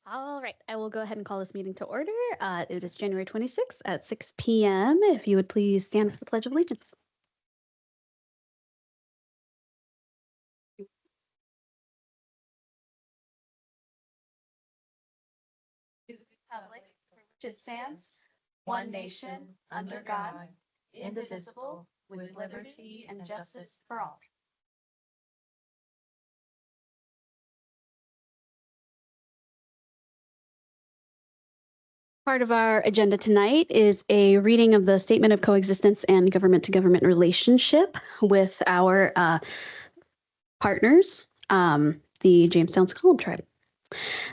All right, I will go ahead and call this meeting to order. It is January 26th at 6 p.m. If you would please stand for the Pledge of Allegiance. To the republic for which it stands, one nation, under God, indivisible, with liberty and justice for all. Part of our agenda tonight is a reading of the Statement of Coexistence and Government-to-Government Relationship with our partners, the Jamestown S'Klallam tribe.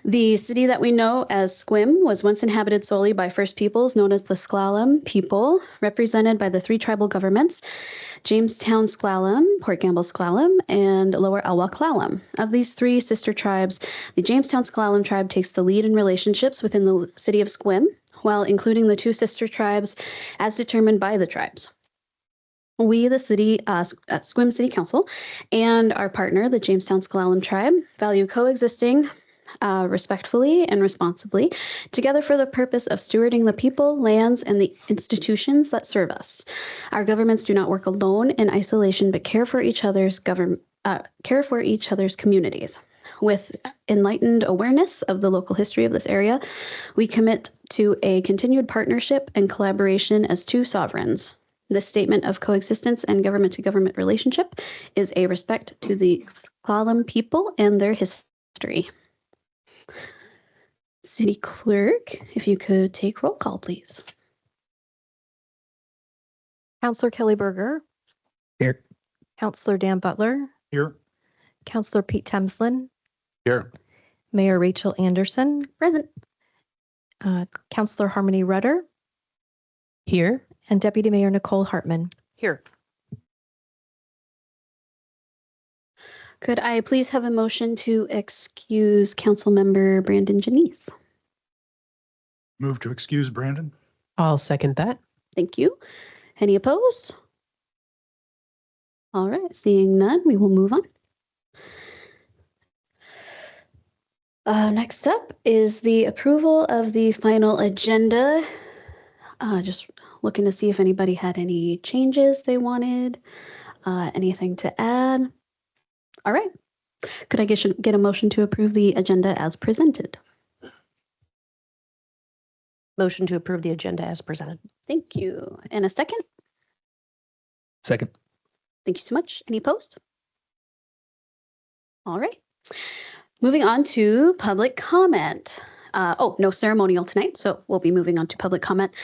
The city that we know as Sequim was once inhabited solely by First Peoples known as the S'Klallam people, represented by the three tribal governments, Jamestown S'Klallam, Port Gamble S'Klallam, and Lower Elwha S'Klallam. Of these three sister tribes, the Jamestown S'Klallam tribe takes the lead in relationships within the city of Sequim, while including the two sister tribes as determined by the tribes. We, the city, Sequim City Council, and our partner, the Jamestown S'Klallam tribe, value coexisting respectfully and responsibly, together for the purpose of stewarding the people, lands, and the institutions that serve us. Our governments do not work alone in isolation, but care for each other's communities. With enlightened awareness of the local history of this area, we commit to a continued partnership and collaboration as two sovereigns. This statement of coexistence and government-to-government relationship is a respect to the S'Klallam people and their history. City Clerk, if you could take roll call, please. Councillor Kelly Berger. Here. Councillor Dan Butler. Here. Councillor Pete Temslin. Here. Mayor Rachel Anderson. Present. Councillor Harmony Rudder. Here. And Deputy Mayor Nicole Hartman. Here. Could I please have a motion to excuse Councilmember Brandon Janice? Move to excuse Brandon. I'll second that. Thank you. Any opposed? All right, seeing none, we will move on. Next up is the approval of the final agenda. Just looking to see if anybody had any changes they wanted, anything to add. All right. Could I get a motion to approve the agenda as presented? Motion to approve the agenda as presented. Thank you. And a second? Second. Thank you so much. Any opposed? All right. Moving on to public comment. No ceremonial tonight, so we'll be moving on to public comment.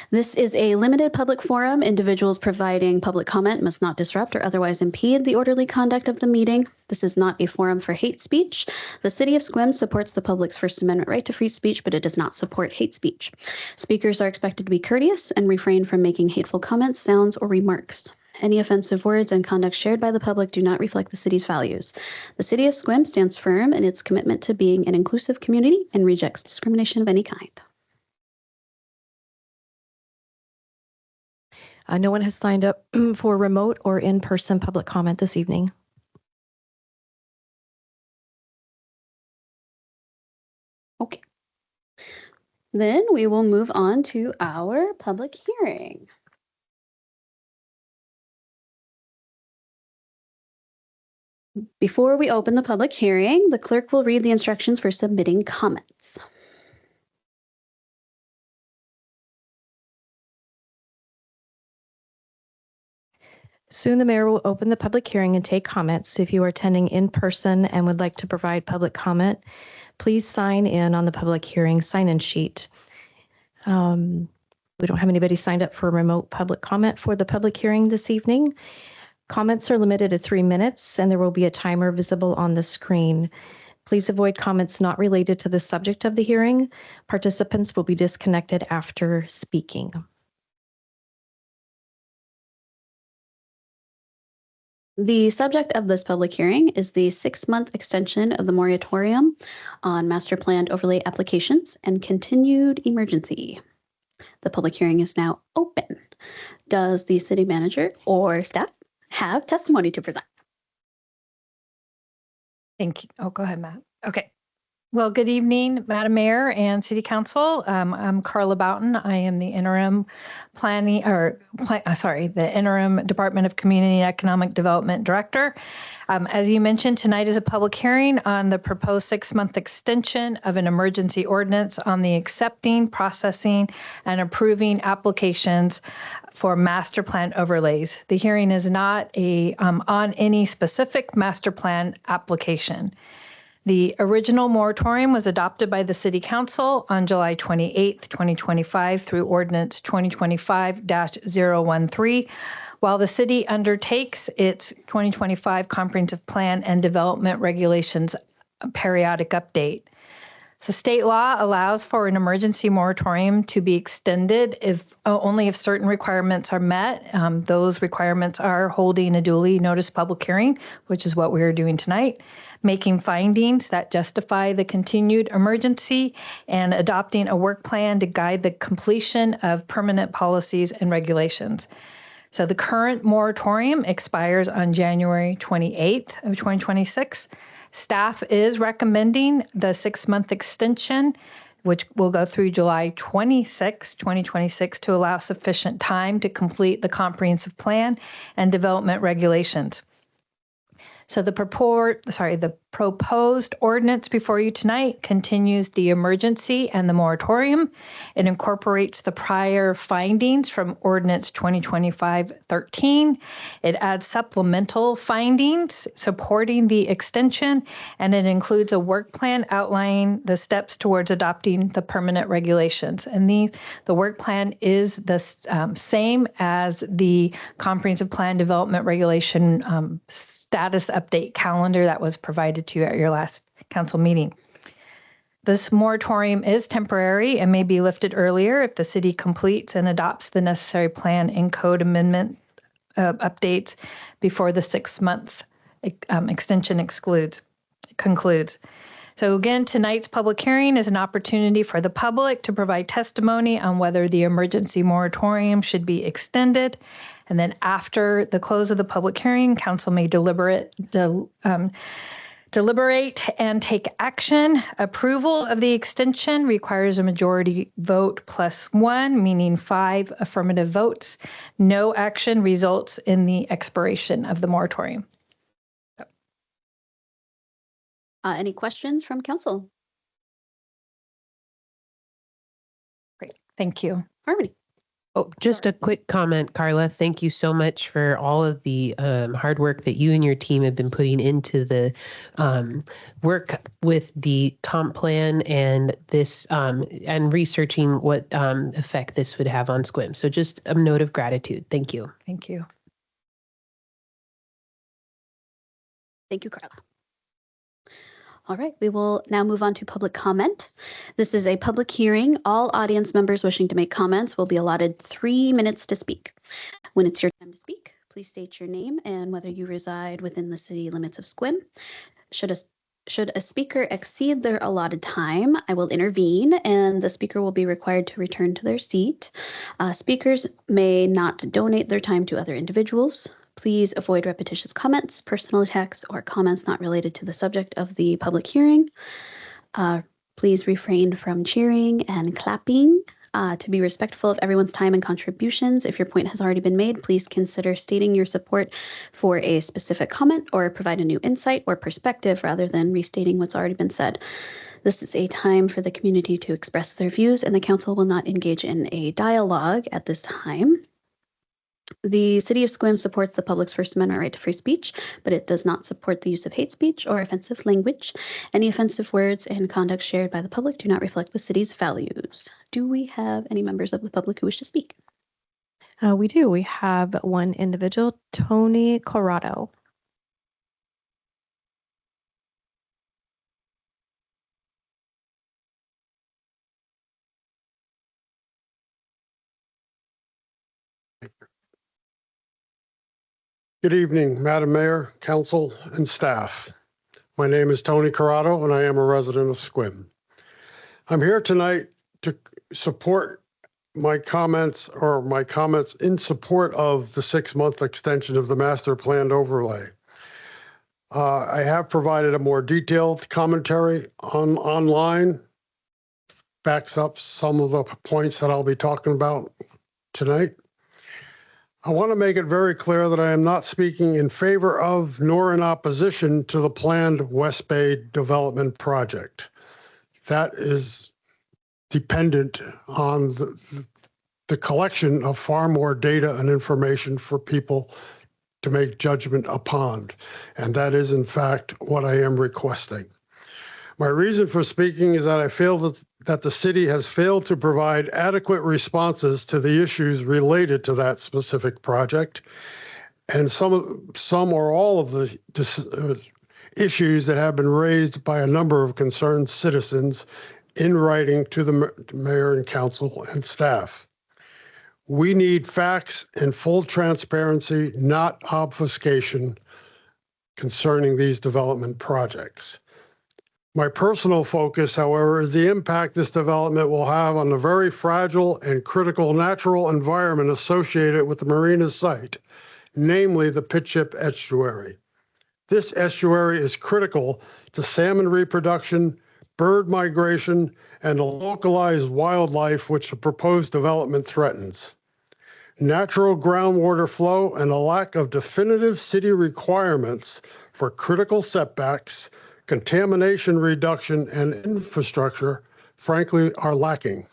This is a limited public forum. Individuals providing public comment must not disrupt or otherwise impede the orderly conduct of the meeting. This is not a forum for hate speech. The City of Sequim supports the public's First Amendment right to free speech, but it does not support hate speech. Speakers are expected to be courteous and refrain from making hateful comments, sounds, or remarks. Any offensive words and conduct shared by the public do not reflect the city's values. The City of Sequim stands firm in its commitment to being an inclusive community and rejects discrimination of any kind. No one has signed up for remote or in-person public comment this evening. Okay. Then we will move on to our public hearing. Before we open the public hearing, the clerk will read the instructions for submitting comments. Soon the mayor will open the public hearing and take comments. If you are attending in person and would like to provide public comment, please sign in on the public hearing sign-in sheet. We don't have anybody signed up for remote public comment for the public hearing this evening. Comments are limited to 3 minutes, and there will be a timer visible on the screen. Please avoid comments not related to the subject of the hearing. Participants will be disconnected after speaking. The subject of this public hearing is the 6-month extension of the moratorium on master planned overlay applications and continued emergency. The public hearing is now open. Does the city manager or staff have testimony to present? Thank you. Oh, go ahead, Matt. Okay. Well, good evening, Madam Mayor and City Council. I'm Carla Boughton. I am the interim the interim Department of Community and Economic Development Director. As you mentioned, tonight is a public hearing on the proposed 6-month extension of an emergency ordinance on the accepting, processing, and approving applications for master plan overlays. The hearing is not on any specific master plan application. The original moratorium was adopted by the City Council on July 28th, 2025 through Ordinance 2025-013, while the city undertakes its 2025 Comprehensive Plan and Development Regulations periodic update. So state law allows for an emergency moratorium to be extended only if certain requirements are met. Those requirements are holding a duly noticed public hearing, which is what we are doing tonight, making findings that justify the continued emergency, and adopting a work plan to guide the completion of permanent policies and regulations. So the current moratorium expires on January 28th of 2026. Staff is recommending the 6-month extension, which will go through July 26, 2026, to allow sufficient time to complete the comprehensive plan and development regulations. So the proposed ordinance before you tonight continues the emergency and the moratorium. It incorporates the prior findings from Ordinance 2025-13. It adds supplemental findings supporting the extension, and it includes a work plan outlining the steps towards adopting the permanent regulations. And the work plan is the same as the comprehensive plan development regulation status update calendar that was provided to you at your last council meeting. This moratorium is temporary and may be lifted earlier if the city completes and adopts the necessary plan and code amendment updates before the 6-month extension concludes. So again, tonight's public hearing is an opportunity for the public to provide testimony on whether the emergency moratorium should be extended. And then after the close of the public hearing, council may deliberate and take action. Approval of the extension requires a majority vote +1, meaning 5 affirmative votes. No action results in the expiration of the moratorium. Any questions from council? Great, thank you. Harmony. Oh, just a quick comment, Carla. Thank you so much for all of the hard work that you and your team have been putting into the work with the TOMP plan and this and researching what effect this would have on SQUIM. So just a note of gratitude. Thank you. Thank you. Thank you, Carla. All right, we will now move on to public comment. This is a public hearing. All audience members wishing to make comments will be allotted 3 minutes to speak. When it's your time to speak, please state your name and whether you reside within the city limits of SQUIM. Should a speaker exceed their allotted time, I will intervene and the speaker will be required to return to their seat. Speakers may not donate their time to other individuals. Please avoid repetitious comments, personal attacks, or comments not related to the subject of the public hearing. Please refrain from cheering and clapping. To be respectful of everyone's time and contributions, if your point has already been made, please consider stating your support for a specific comment or provide a new insight or perspective rather than restating what's already been said. This is a time for the community to express their views, and the council will not engage in a dialogue at this time. The City of SQUIM supports the public's First Amendment right to free speech, but it does not support the use of hate speech or offensive language. Any offensive words and conduct shared by the public do not reflect the city's values. Do we have any members of the public who wish to speak? We do. We have one individual, Tony Corrado. Good evening, Madam Mayor, Council, and staff. My name is Tony Corrado, and I am a resident of SQUIM. I'm here tonight to support my comments in support of the 6-month extension of the master planned overlay. I have provided a more detailed commentary online, backs up some of the points that I'll be talking about tonight. I want to make it very clear that I am not speaking in favor of nor in opposition to the planned West Bay development project. That is dependent on the collection of far more data and information for people to make judgment upon. And that is, in fact, what I am requesting. My reason for speaking is that I feel that the city has failed to provide adequate responses to the issues related to that specific project, and some or all of the issues that have been raised by a number of concerned citizens in writing to the mayor and council and staff. We need facts and full transparency, not obfuscation, concerning these development projects. My personal focus, however, is the impact this development will have on the very fragile and critical natural environment associated with the marina site, namely the Pitchip Estuary. This estuary is critical to salmon reproduction, bird migration, and the localized wildlife which the proposed development threatens. Natural groundwater flow and a lack of definitive city requirements for critical setbacks, contamination reduction, and infrastructure, frankly, are lacking.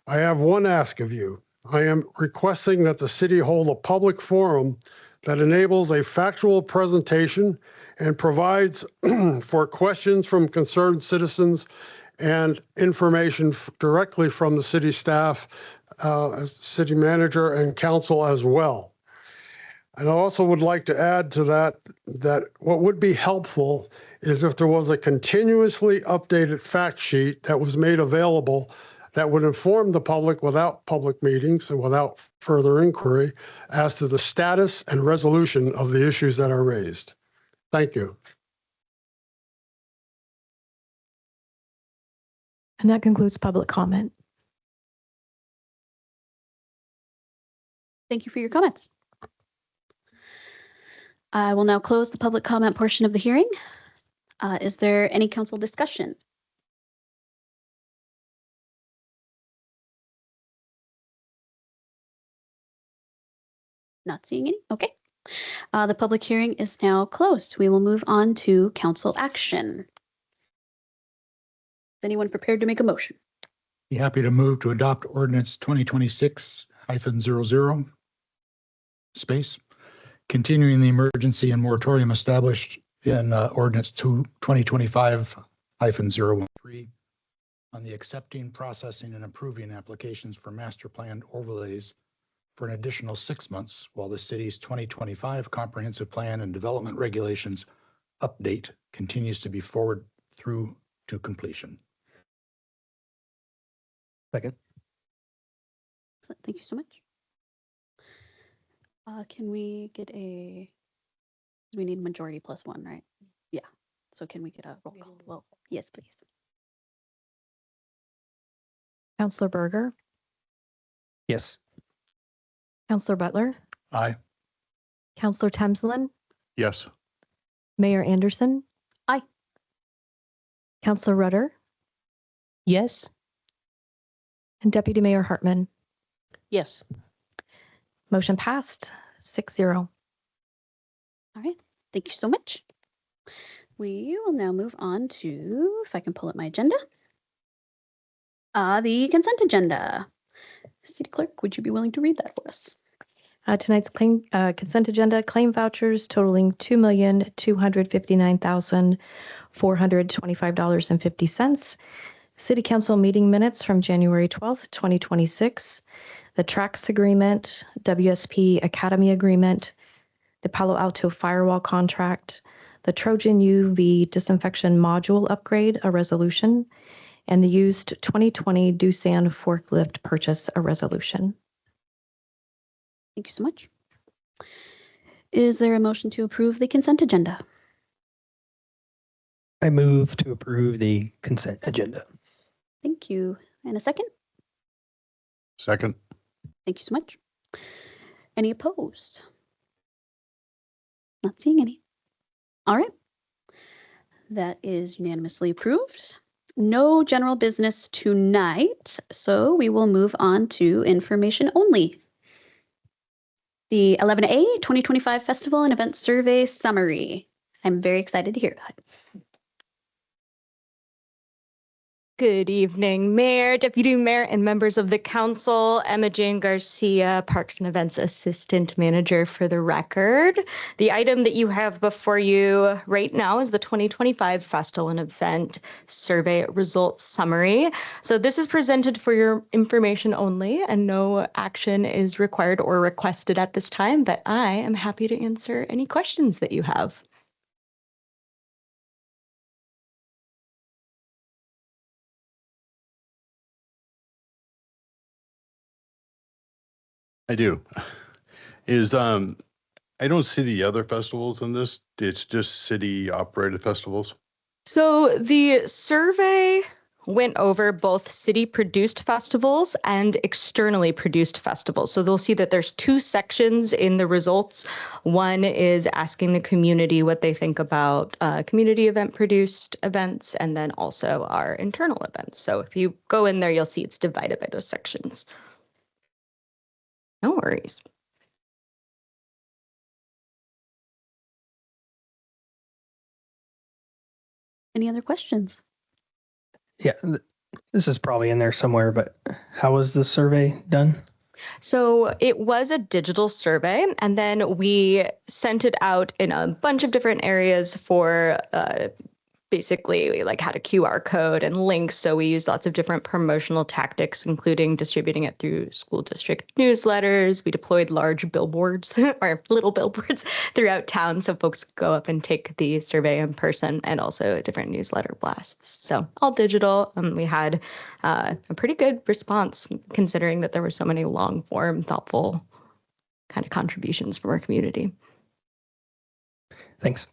I have one ask of you. I am requesting that the city hold a public forum that enables a factual presentation and provides for questions from concerned citizens and information directly from the city staff, city manager, and council as well. And I also would like to add to that what would be helpful is if there was a continuously updated fact sheet that was made available that would inform the public without public meetings and without further inquiry as to the status and resolution of the issues that are raised. Thank you. And that concludes public comment. Thank you for your comments. I will now close the public comment portion of the hearing. Is there any council discussion? Not seeing any. Okay. The public hearing is now closed. We will move on to council action. Is anyone prepared to make a motion? Be happy to move to adopt ordinance 2026-00 space, continuing the emergency and moratorium established in ordinance 2025-013 on the accepting, processing, and approving applications for master plan overlays for an additional 6 months while the city's 2025 comprehensive plan and development regulations update continues to be forward through to completion. Second. Excellent. Thank you so much. Can we get we need majority plus one, right? Yeah. So can we get a roll call? Well, yes, please. Councillor Berger, Yes. Councillor Butler, Aye. Councillor Temslin, Yes. Mayor Anderson. Aye. Councillor Rudder, Yes. and Deputy Mayor Hartman. Yes. Motion passed 6-0. All right. Thank you so much. We will now move on to, if I can pull up my agenda, the consent agenda. City Clerk, would you be willing to read that for us? Tonight's consent agenda, claim vouchers totaling $2,259,425.50. City Council meeting minutes from January 12th, 2026. The Trax Agreement, WSP Academy Agreement, the Palo Alto Firewall contract, the Trojan UV Disinfection Module Upgrade, a resolution, and the used 2020 Doosan Forklift purchase, a resolution. Thank you so much. Is there a motion to approve the consent agenda? I move to approve the consent agenda. Thank you. And a second? Second. Thank you so much. Any opposed? Not seeing any. All right. That is unanimously approved. No general business tonight, so we will move on to information only. The 11A 2025 Festival and Event Survey Summary. I'm very excited to hear about it. Good evening, Mayor, Deputy Mayor, and members of the council. Emma Jane Garcia, Parks and Events Assistant Manager for the record. The item that you have before you right now is the 2025 Festival and Event Survey Results Summary. So this is presented for your information only, and no action is required or requested at this time, but I am happy to answer any questions that you have. I do. I don't see the other festivals in this. It's just city operated festivals. So the survey went over both city produced festivals and externally produced festivals. So they'll see that there's two sections in the results. One is asking the community what they think about community event produced events, and then also our internal events. So if you go in there, you'll see it's divided by those sections. No worries. Any other questions? Yeah, this is probably in there somewhere, but how was the survey done? So it was a digital survey, and then we sent it out in a bunch of different areas for basically we had a QR code and links. So we used lots of different promotional tactics, including distributing it through school district newsletters. We deployed large billboards or little billboards throughout town so folks could go up and take the survey in person, and also different newsletter blasts. So all digital. We had a pretty good response considering that there were so many long form, thoughtful kind of contributions from our community. Thanks.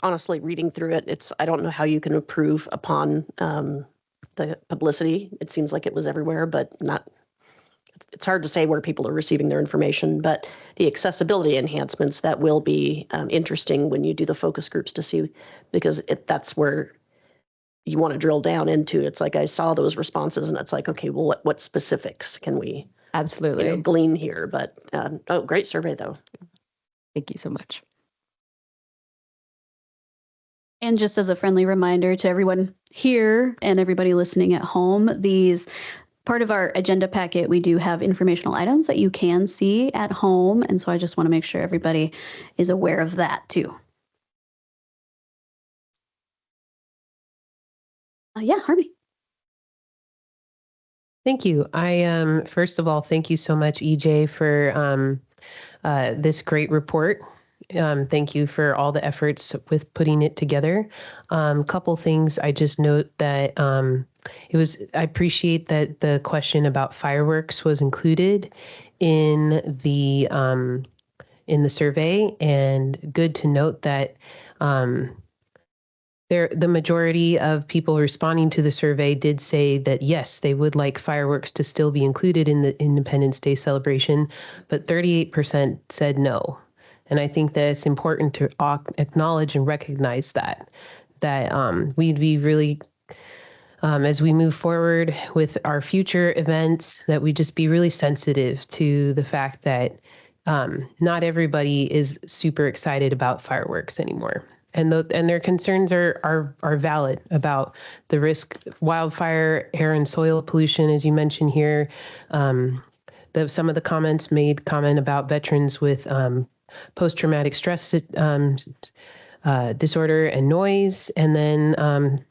Honestly, reading through it, I don't know how you can improve upon the publicity. It seems like it was everywhere, but not. It's hard to say where people are receiving their information, but the accessibility enhancements, that will be interesting when you do the focus groups to see, because that's where you want to drill down into. It's like I saw those responses and it's like, okay, well, what specifics can we absolutely glean here? But great survey though. Thank you so much. And just as a friendly reminder to everyone here and everybody listening at home, part of our agenda packet, we do have informational items that you can see at home. And so I just want to make sure everybody is aware of that too. Yeah, Harmony. Thank you. First of all, thank you so much, EJ, for this great report. Thank you for all the efforts with putting it together. Couple things I just note that I appreciate that the question about fireworks was included in the survey, and good to note that the majority of people responding to the survey did say that yes, they would like fireworks to still be included in the Independence Day celebration, but 38% said no. And I think that it's important to acknowledge and recognize that we'd be really, as we move forward with our future events, that we just be really sensitive to the fact that not everybody is super excited about fireworks anymore. And their concerns are valid about the risk of wildfire, air and soil pollution, as you mentioned here. Some of the comments made comment about veterans with post-traumatic stress disorder and noise, and then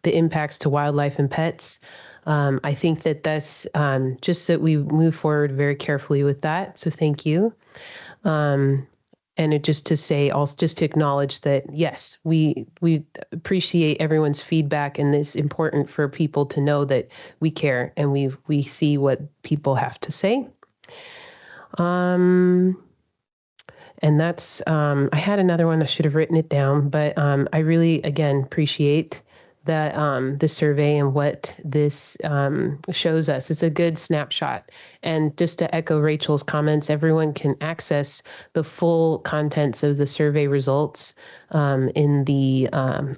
the impacts to wildlife and pets. I think that's just that we move forward very carefully with that. So thank you. And just to acknowledge that, yes, we appreciate everyone's feedback, and it's important for people to know that we care and we see what people have to say. And that's, I had another one, I should have written it down, but I really, again, appreciate the survey and what this shows us. It's a good snapshot. And just to echo Rachel's comments, everyone can access the full contents of the survey results in the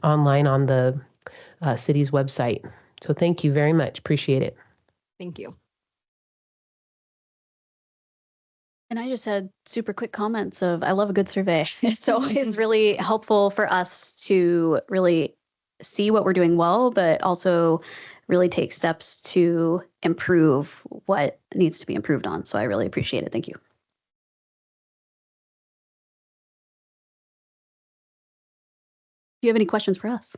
online on the city's website. So thank you very much. Appreciate it. Thank you. And I just had super quick comments of, I love a good survey. It's always really helpful for us to really see what we're doing well, but also really take steps to improve what needs to be improved on. So I really appreciate it. Thank you. Do you have any questions for us?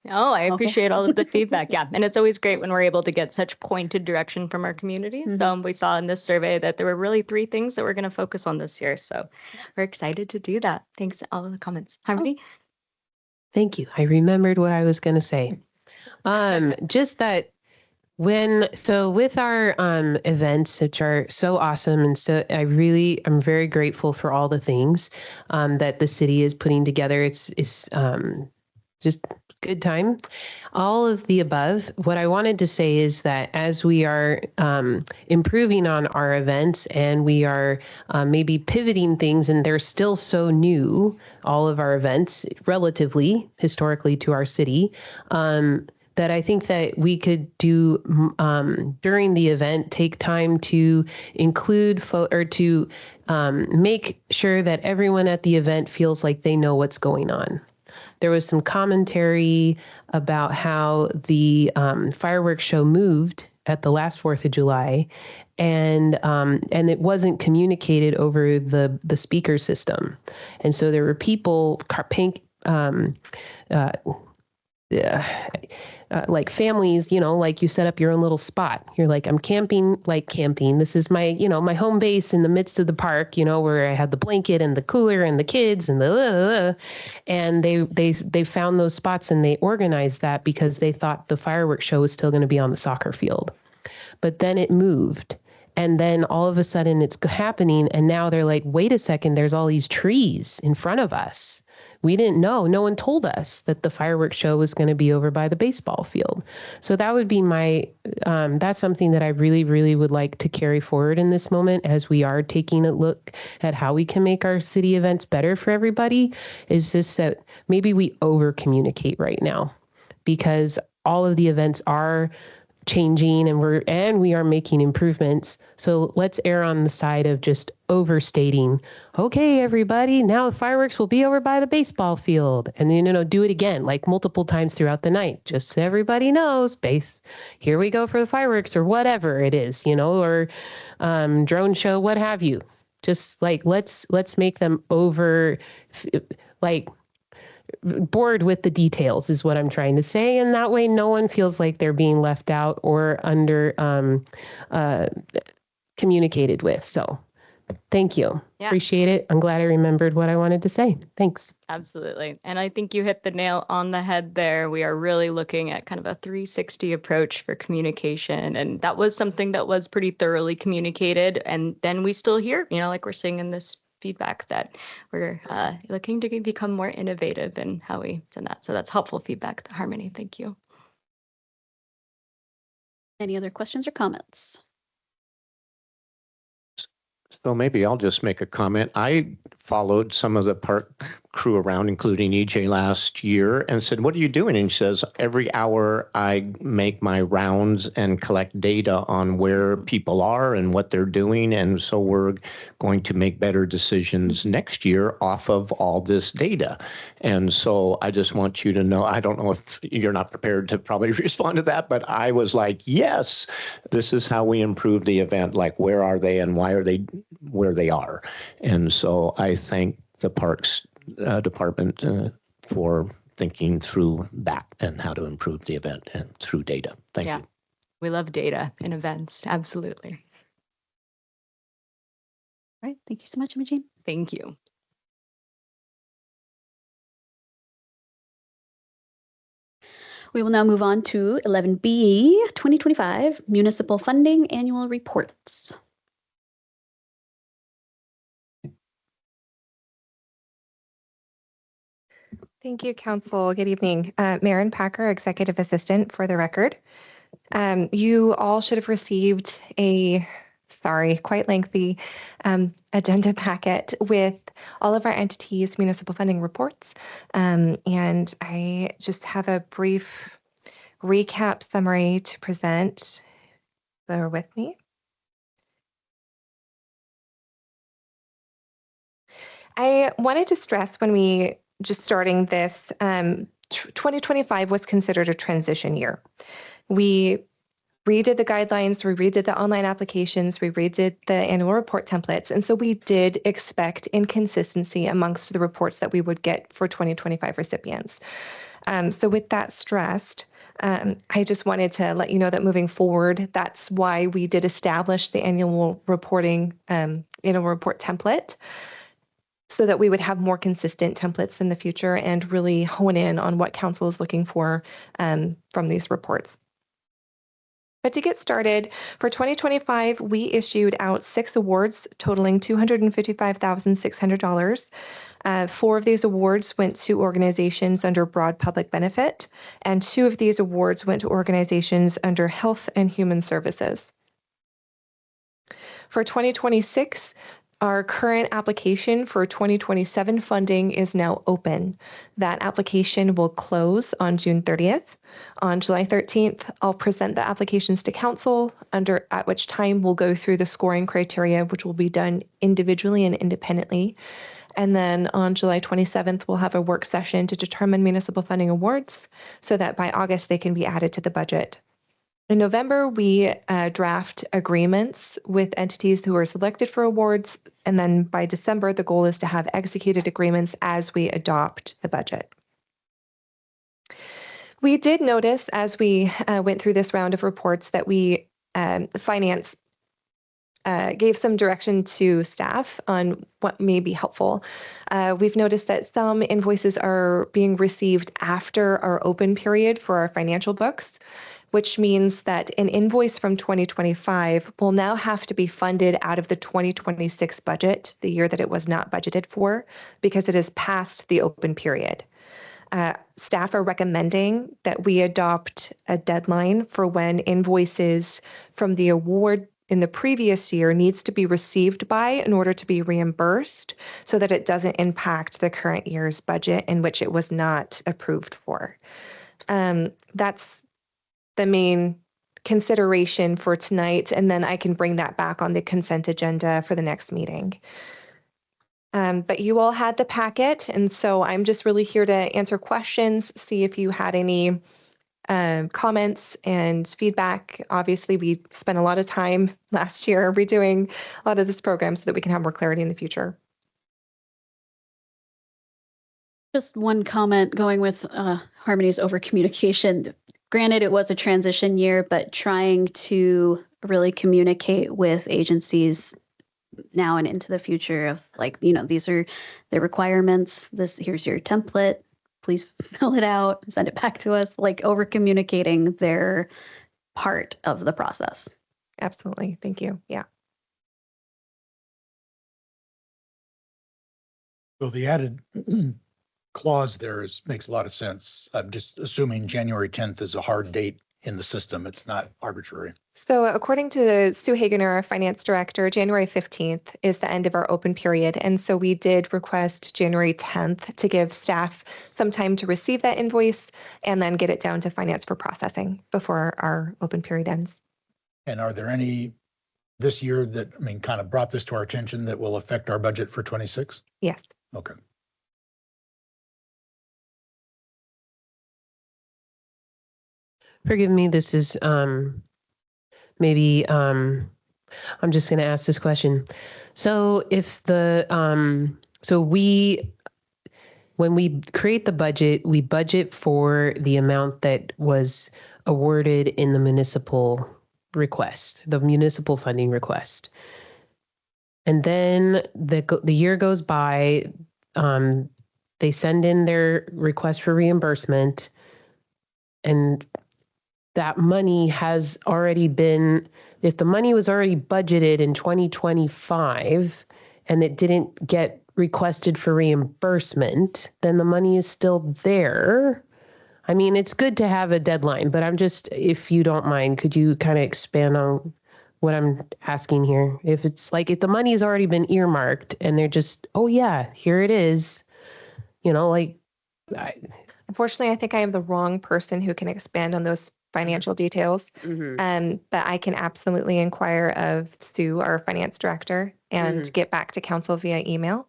Oh, I Okay. appreciate all of the feedback. Yeah. And it's always great when we're able to get such pointed direction from our community. So we saw in this survey that there were really 3 things that we're going to focus on this year. So we're excited to do that. Thanks for all of the comments. Harmony? Thank you. I remembered what I was going to say. Just that with our events, which are so awesome, and so I'm very grateful for all the things that the city is putting together. It's just good time. All of the above. What I wanted to say is that as we are improving on our events and we are maybe pivoting things, and they're still so new, all of our events relatively historically to our city, that I think that we could do during the event, take time to include make sure that everyone at the event feels like they know what's going on. There was some commentary about how the fireworks show moved at the last 4th of July, and it wasn't communicated over the speaker system, and so there were people like families, like you set up your own little spot. You're like, I'm camping. This is my, my home base in the midst of the park, where I had the blanket and the cooler and the kids and and they found those spots and they organized that because they thought the fireworks show was still going to be on the soccer field. But then it moved. And then all of a sudden it's happening. And now they're like, wait a second, there's all these trees in front of us. We didn't know. No one told us that the fireworks show was going to be over by the baseball field. So that would be that's something that I really, really would like to carry forward in this moment as we are taking a look at how we can make our city events better for everybody, is just that maybe we over communicate right now, because all of the events are changing and we are making improvements. So let's err on the side of just overstating. Okay, everybody, now the fireworks will be over by the baseball field, and then do it again like multiple times throughout the night, just so everybody knows. Here we go for the fireworks or whatever it is, or drone show, what have you. Just like let's make them over bored with the details is what I'm trying to say. And that way no one feels like they're being left out or under communicated with. So thank you. Yeah. Appreciate it. I'm glad I remembered what I wanted to say. Thanks. Absolutely. And I think you hit the nail on the head there. We are really looking at kind of a 360 approach for communication. And that was something that was pretty thoroughly communicated. And then we still hear, like we're seeing in this feedback, that we're looking to become more innovative in how we send that. So that's helpful feedback, Harmony. Thank you. Any other questions or comments? So maybe I'll just make a comment. I followed some of the park crew around, including EJ last year, and said, what are you doing? And he says, every hour I make my rounds and collect data on where people are and what they're doing. And so we're going to make better decisions next year off of all this data. And so I just want you to know, I don't know if you're not prepared to probably respond to that, but I was like, yes, this is how we improve the event. Like, where are they and why are they where they are? And so I thank the Parks Department for thinking through that and how to improve the event and through data. Thank you. We love data in events. Absolutely. All right. Thank you so much, Imogene. Thank you. We will now move on to 11B, 2025 Municipal Funding Annual Reports. Thank you, Council. Good evening. Maren Packer, Executive Assistant for the record. You all should have received a, quite lengthy agenda packet with all of our entities' municipal funding reports. And I just have a brief recap summary to present. Bear with me. I wanted to stress when we just starting this, 2025 was considered a transition year. We redid the guidelines, we redid the online applications, we redid the annual report templates. And so we did expect inconsistency amongst the reports that we would get for 2025 recipients. So with that stressed, I just wanted to let you know that moving forward, that's why we did establish the annual report template, so that we would have more consistent templates in the future and really hone in on what council is looking for from these reports. But to get started, for 2025, we issued out 6 awards totaling $255,600. 4 of these awards went to organizations under broad public benefit, and 2 of these awards went to organizations under health and human services. For 2026, our current application for 2027 funding is now open. That application will close on June 30th. On July 13th, I'll present the applications to council, at which time we'll go through the scoring criteria, which will be done individually and independently. And then on July 27th, we'll have a work session to determine municipal funding awards so that by August they can be added to the budget. In November, we draft agreements with entities who are selected for awards. And then by December, the goal is to have executed agreements as we adopt the budget. We did notice as we went through this round of reports that finance gave some direction to staff on what may be helpful. We've noticed that some invoices are being received after our open period for our financial books, which means that an invoice from 2025 will now have to be funded out of the 2026 budget, the year that it was not budgeted for, because it is past the open period. Staff are recommending that we adopt a deadline for when invoices from the award in the previous year needs to be received by in order to be reimbursed, so that it doesn't impact the current year's budget in which it was not approved for. That's the main consideration for tonight, and then I can bring that back on the consent agenda for the next meeting. But you all had the packet, and so I'm just really here to answer questions, see if you had any comments and feedback. Obviously, we spent a lot of time last year redoing a lot of this program so that we can have more clarity in the future. Just one comment going with Harmony's over communication. Granted, it was a transition year, but trying to really communicate with agencies now and into the future of these are the requirements. Here's your template. Please fill it out, send it back to us, over communicating their part of the process. Absolutely. Thank you. Yeah. Well, the added clause there makes a lot of sense. I'm just assuming January 10th is a hard date in the system. It's not arbitrary. So according to Sue Hagener, our finance director, January 15th is the end of our open period. And so we did request January 10th to give staff some time to receive that invoice and then get it down to finance for processing before our open period ends. And are there any this year that, kind of brought this to our attention that will affect our budget for 26? Yes. Okay. Forgive me, this is maybe I'm just going to ask this question. So if when we create the budget, we budget for the amount that was awarded in the municipal request, the municipal funding request. And then the year goes by, they send in their request for reimbursement, and that money has already been, if the money was already budgeted in 2025 and it didn't get requested for reimbursement, then the money is still there. I mean, it's good to have a deadline, but I'm just, if you don't mind, could you kind of expand on what I'm asking here? If it's like, if the money has already been earmarked and they're just, oh yeah, here it is, you know, like. Unfortunately, I think I am the wrong person who can expand on those financial details. But I can absolutely inquire of Sue, our finance director, and get back to council via email.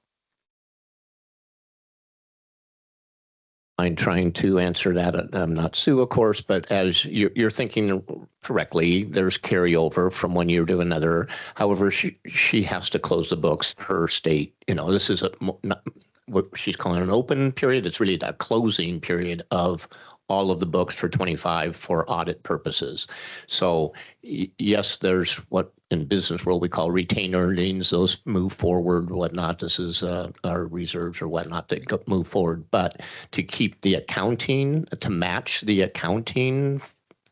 I'm trying to answer that. I'm not Sue, of course, but as you're thinking correctly, there's carryover from one year to another. However, she has to close the books. Her state, you know, this is not what she's calling an open period. It's really that closing period of all of the books for 25 for audit purposes. So yes, there's what in business world we call retained earnings. Those move forward, whatnot. This is our reserves or whatnot that move forward. But to keep the accounting, to match the accounting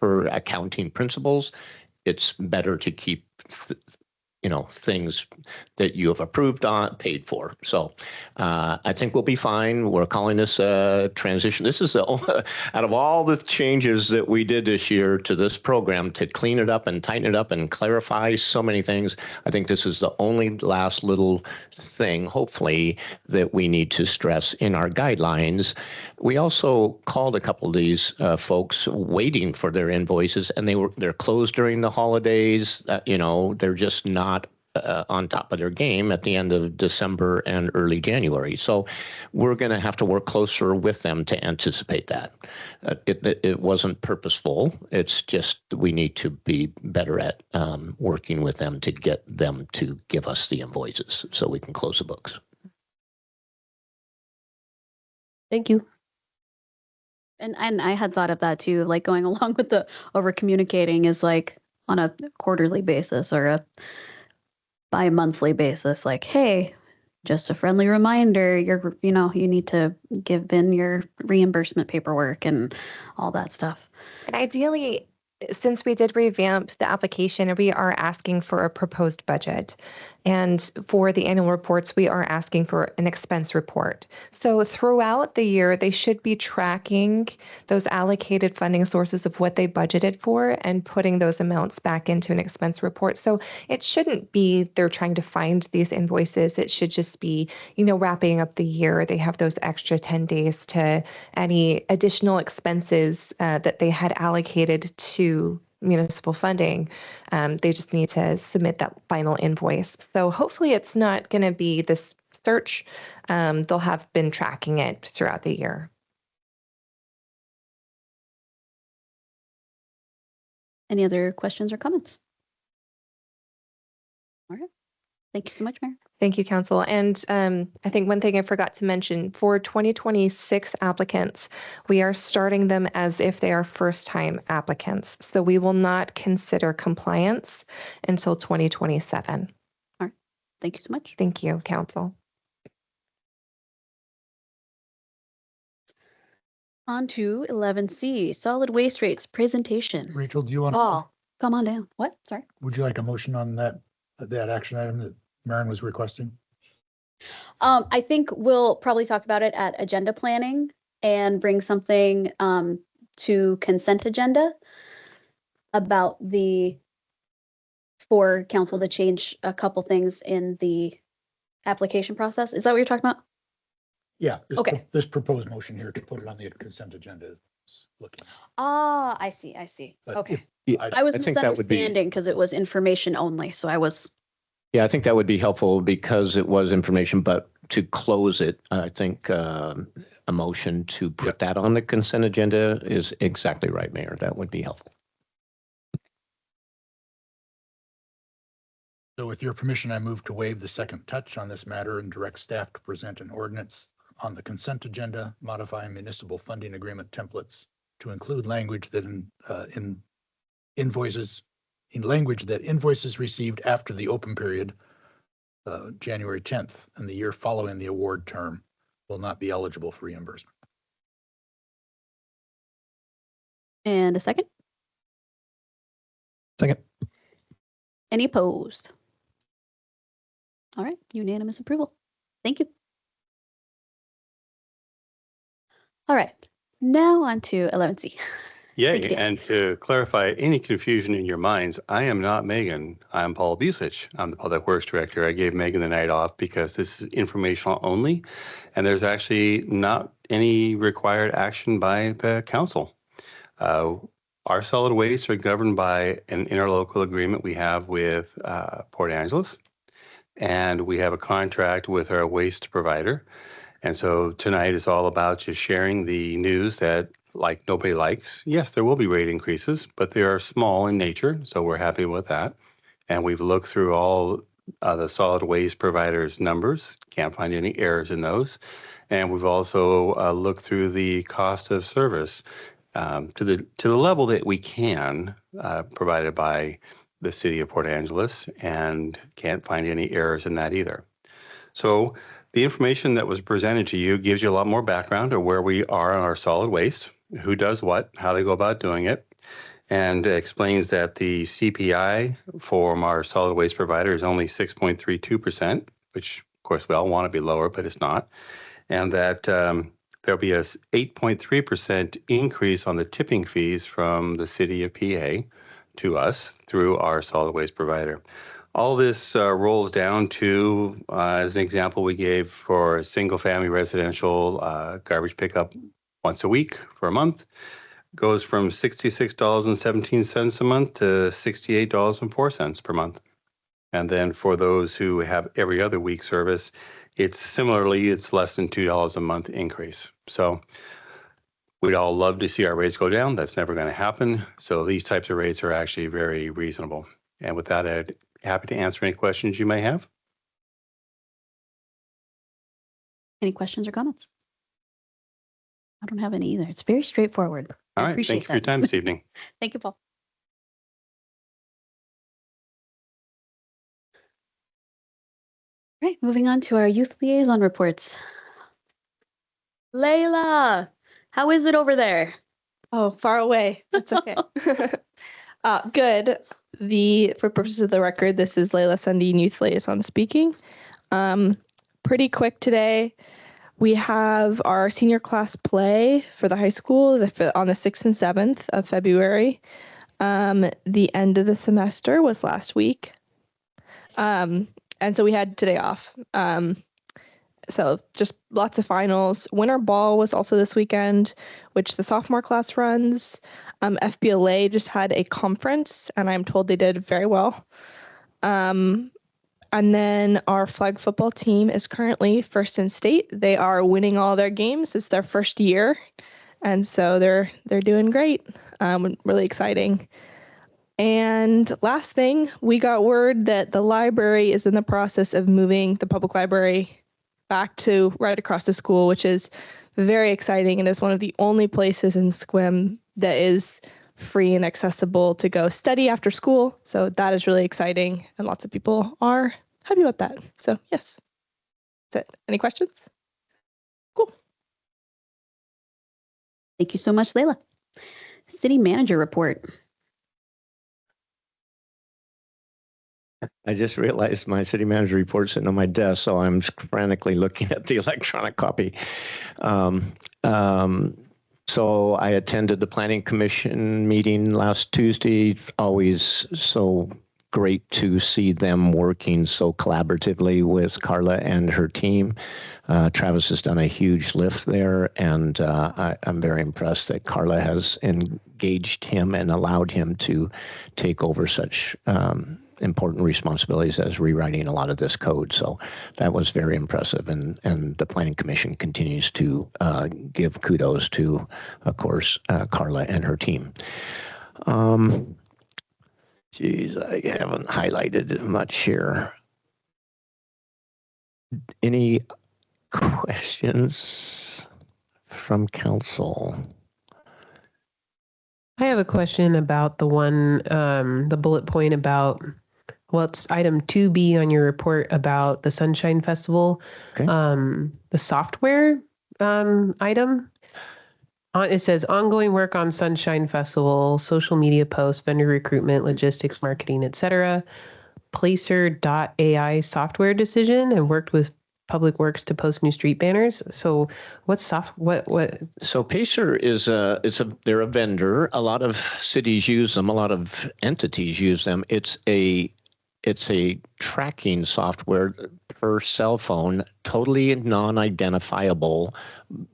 for accounting principles, it's better to keep you know, things that you have approved on, paid for. So I think we'll be fine. We're calling this a transition. This is out of all the changes that we did this year to this program to clean it up and tighten it up and clarify so many things. I think this is the only last little thing, hopefully, that we need to stress in our guidelines. We also called a couple of these folks waiting for their invoices, and they're closed during the holidays. You know, they're just not on top of their game at the end of December and early January. So we're going to have to work closer with them to anticipate that. It wasn't purposeful. It's just we need to be better at working with them to get them to give us the invoices so we can close the books. Thank you. And I had thought of that too, like going along with the over communicating is like on a quarterly basis or a bi-monthly basis, like, hey, just a friendly reminder, you need to give in your reimbursement paperwork and all that stuff. And ideally, since we did revamp the application, we are asking for a proposed budget. And for the annual reports, we are asking for an expense report. So throughout the year, they should be tracking those allocated funding sources of what they budgeted for and putting those amounts back into an expense report. So it shouldn't be they're trying to find these invoices. It should just be, wrapping up the year. They have those extra 10 days to any additional expenses that they had allocated to municipal funding. They just need to submit that final invoice. So hopefully it's not going to be this search. They'll have been tracking it throughout the year. Any other questions or comments? All right. Thank you so much, Mayor. Thank you, Council. And I think one thing I forgot to mention, for 2026 applicants, we are starting them as if they are first-time applicants. So we will not consider compliance until 2027. All right. Thank you so much. Thank you, Council. On to 11C, solid waste rates presentation. Rachel, do you want? Paul, come on down. What? Sorry. Would you like a motion on that action item that Maren was requesting? I think we'll probably talk about it at agenda planning and bring something to consent agenda about for council to change a couple things in the application process. Is that what you're talking about? Yeah. Okay. This proposed motion here to put it on the consent agenda is looking. Ah, I see. But Okay. if- I was I think that would be. misunderstanding because it was information only. So I was. Yeah, I think that would be helpful because it was information, but to close it, I think a motion to put that on the consent agenda is exactly right, Mayor. That would be helpful. So with your permission, I move to waive the second touch on this matter and direct staff to present an ordinance on the consent agenda, modifying municipal funding agreement templates to include language that invoices received after the open period, January 10th, and the year following the award term will not be eligible for reimbursement. And a second? Second. Any opposed? All right, unanimous approval. Thank you. All right. Now on to 11C. Thank Yay. you. And to clarify any confusion in your minds, I am not Megan. I'm Paul Busich. I'm the Public Works Director. I gave Megan the night off because this is informational only, and there's actually not any required action by the council. Our solid waste are governed by an interlocal agreement we have with Port Angeles, and we have a contract with our waste provider. And so tonight is all about just sharing the news that like nobody likes. Yes, there will be rate increases, but they are small in nature, so we're happy with that. And we've looked through all the solid waste providers' numbers, can't find any errors in those. And we've also looked through the cost of service to the level that we can, provided by the city of Port Angeles, and can't find any errors in that either. So the information that was presented to you gives you a lot more background of where we are on our solid waste, who does what, how they go about doing it, and explains that the CPI from our solid waste provider is only 6.32%, which of course we all want to be lower, but it's not. And that there'll be a 8.3% increase on the tipping fees from the city of PA to us through our solid waste provider. All this rolls down to, as an example, we gave for single family residential garbage pickup once a week for a month, goes from $66.17 a month to $68.04 per month. And then for those who have every other week service, it's less than $2 a month increase. So we'd all love to see our rates go down. That's never going to happen. So these types of rates are actually very reasonable. And with that, I'd happy to answer any questions you may have. Any questions or comments? I don't have any either. It's very straightforward. All I right. appreciate Thank you for your that. time this evening. Thank you, Paul. All right, moving on to our youth liaison reports. Layla, how is it over there? Oh, far away. That's okay. Good. For purposes of the record, this is Layla Sundin, Youth Liaison speaking. Pretty quick today. We have our senior class play for the high school on the 6th and 7th of February. The end of the semester was last week. And so we had today off. So just lots of finals. Winter ball was also this weekend, which the sophomore class runs. FBLA just had a conference, and I'm told they did very well. And then our flag football team is currently first in state. They are winning all their games. It's their first year, and so they're doing great. Really exciting. And last thing, we got word that the library is in the process of moving the public library back to right across the school, which is very exciting and is one of the only places in Sequim that is free and accessible to go study after school. So that is really exciting, and lots of people are happy about that. So yes, that's it. Any questions? Cool. Thank you so much, Layla. City manager report. I just realized my city manager report's sitting on my desk, so I'm frantically looking at the electronic copy. So I attended the Planning Commission meeting last Tuesday. Always so great to see them working so collaboratively with Carla and her team. Travis has done a huge lift there, and I'm very impressed that Carla has engaged him and allowed him to take over such important responsibilities as rewriting a lot of this code. So that was very impressive. And the Planning Commission continues to give kudos to, of course, Carla and her team. Geez, I haven't highlighted much here. Any questions from council? I have a question about the one, the bullet point about, well, it's item 2B on your report about the Sunshine Festival, Okay. the software item. It says ongoing work on Sunshine Festival, social media posts, vendor recruitment, logistics, marketing, etc. Placer.ai software decision, and worked with Public Works to post new street banners. So what's what? So Pacer is they're a vendor. A lot of cities use them. A lot of entities use them. It's a tracking software per cell phone, totally non-identifiable,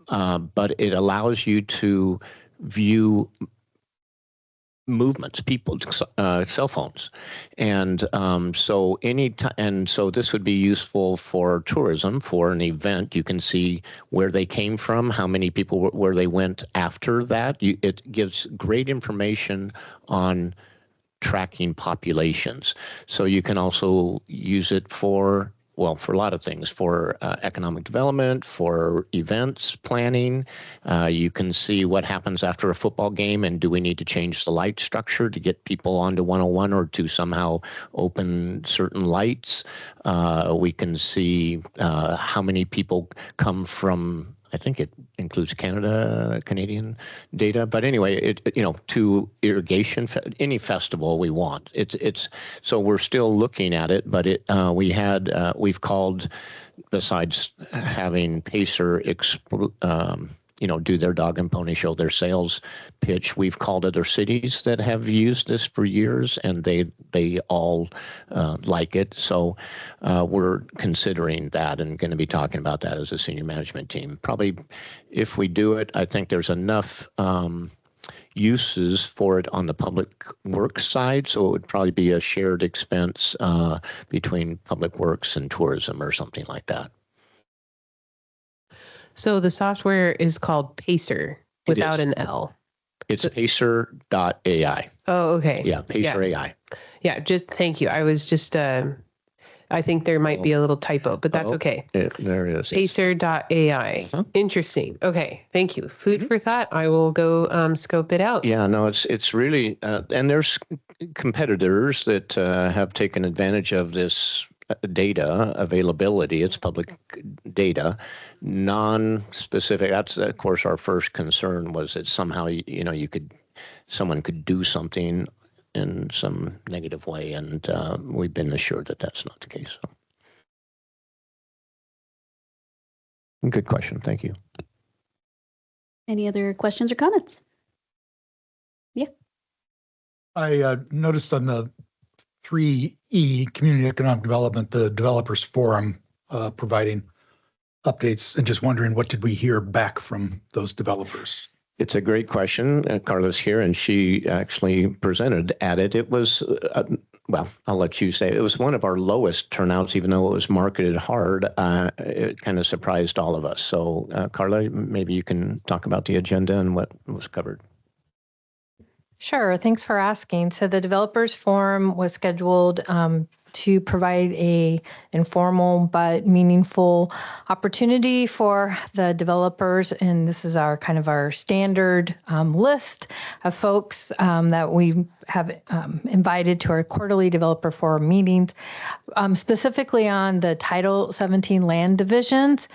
but it allows you to view movements, people, cell phones, and so this would be useful for tourism, for an event. You can see where they came from, how many people, where they went after that. It gives great information on tracking populations. So you can also use it for a lot of things, for economic development, for events planning. You can see what happens after a football game, and do we need to change the light structure to get people onto 101 or to somehow open certain lights. We can see how many people come from, I think it includes Canadian data, but anyway, to irrigation, any festival we want. So we're still looking at it, but we've called, besides having Pacer do their dog and pony show, their sales pitch, we've called other cities that have used this for years, and they all like it. So we're considering that and going to be talking about that as a senior management team. Probably if we do it, I think there's enough uses for it on the public works side, so it would probably be a shared expense between public works and tourism or something like that. So the software is called Pacer without an L. It's pacer.ai. Oh, okay. Yeah, Pacer AI. Yeah, just thank you. I was just, I think there might be a little typo, but that's okay. There it is. Pacer.ai. Interesting. Okay, thank you. Food for thought. I will go scope it out. Yeah, no, it's really, and there's competitors that have taken advantage of this data availability. It's public data, non-specific. That's, of course, our first concern was that somehow someone could do something in some negative way, and we've been assured that that's not the case. So. Good question. Thank you. Any other questions or comments? Yeah. I noticed on the 3E, Community Economic Development, the Developers Forum providing updates, and just wondering, what did we hear back from those developers? It's a great question. Carla's here, and she actually presented at it. It was, I'll let you say it. It was one of our lowest turnouts, even though it was marketed hard. It kind of surprised all of us. So, Carla, maybe you can talk about the agenda and what was covered. Sure. Thanks for asking. So the Developers Forum was scheduled to provide a informal but meaningful opportunity for the developers. And this is our standard list of folks that we have invited to our quarterly Developer Forum meetings, specifically on the Title 17 land divisions.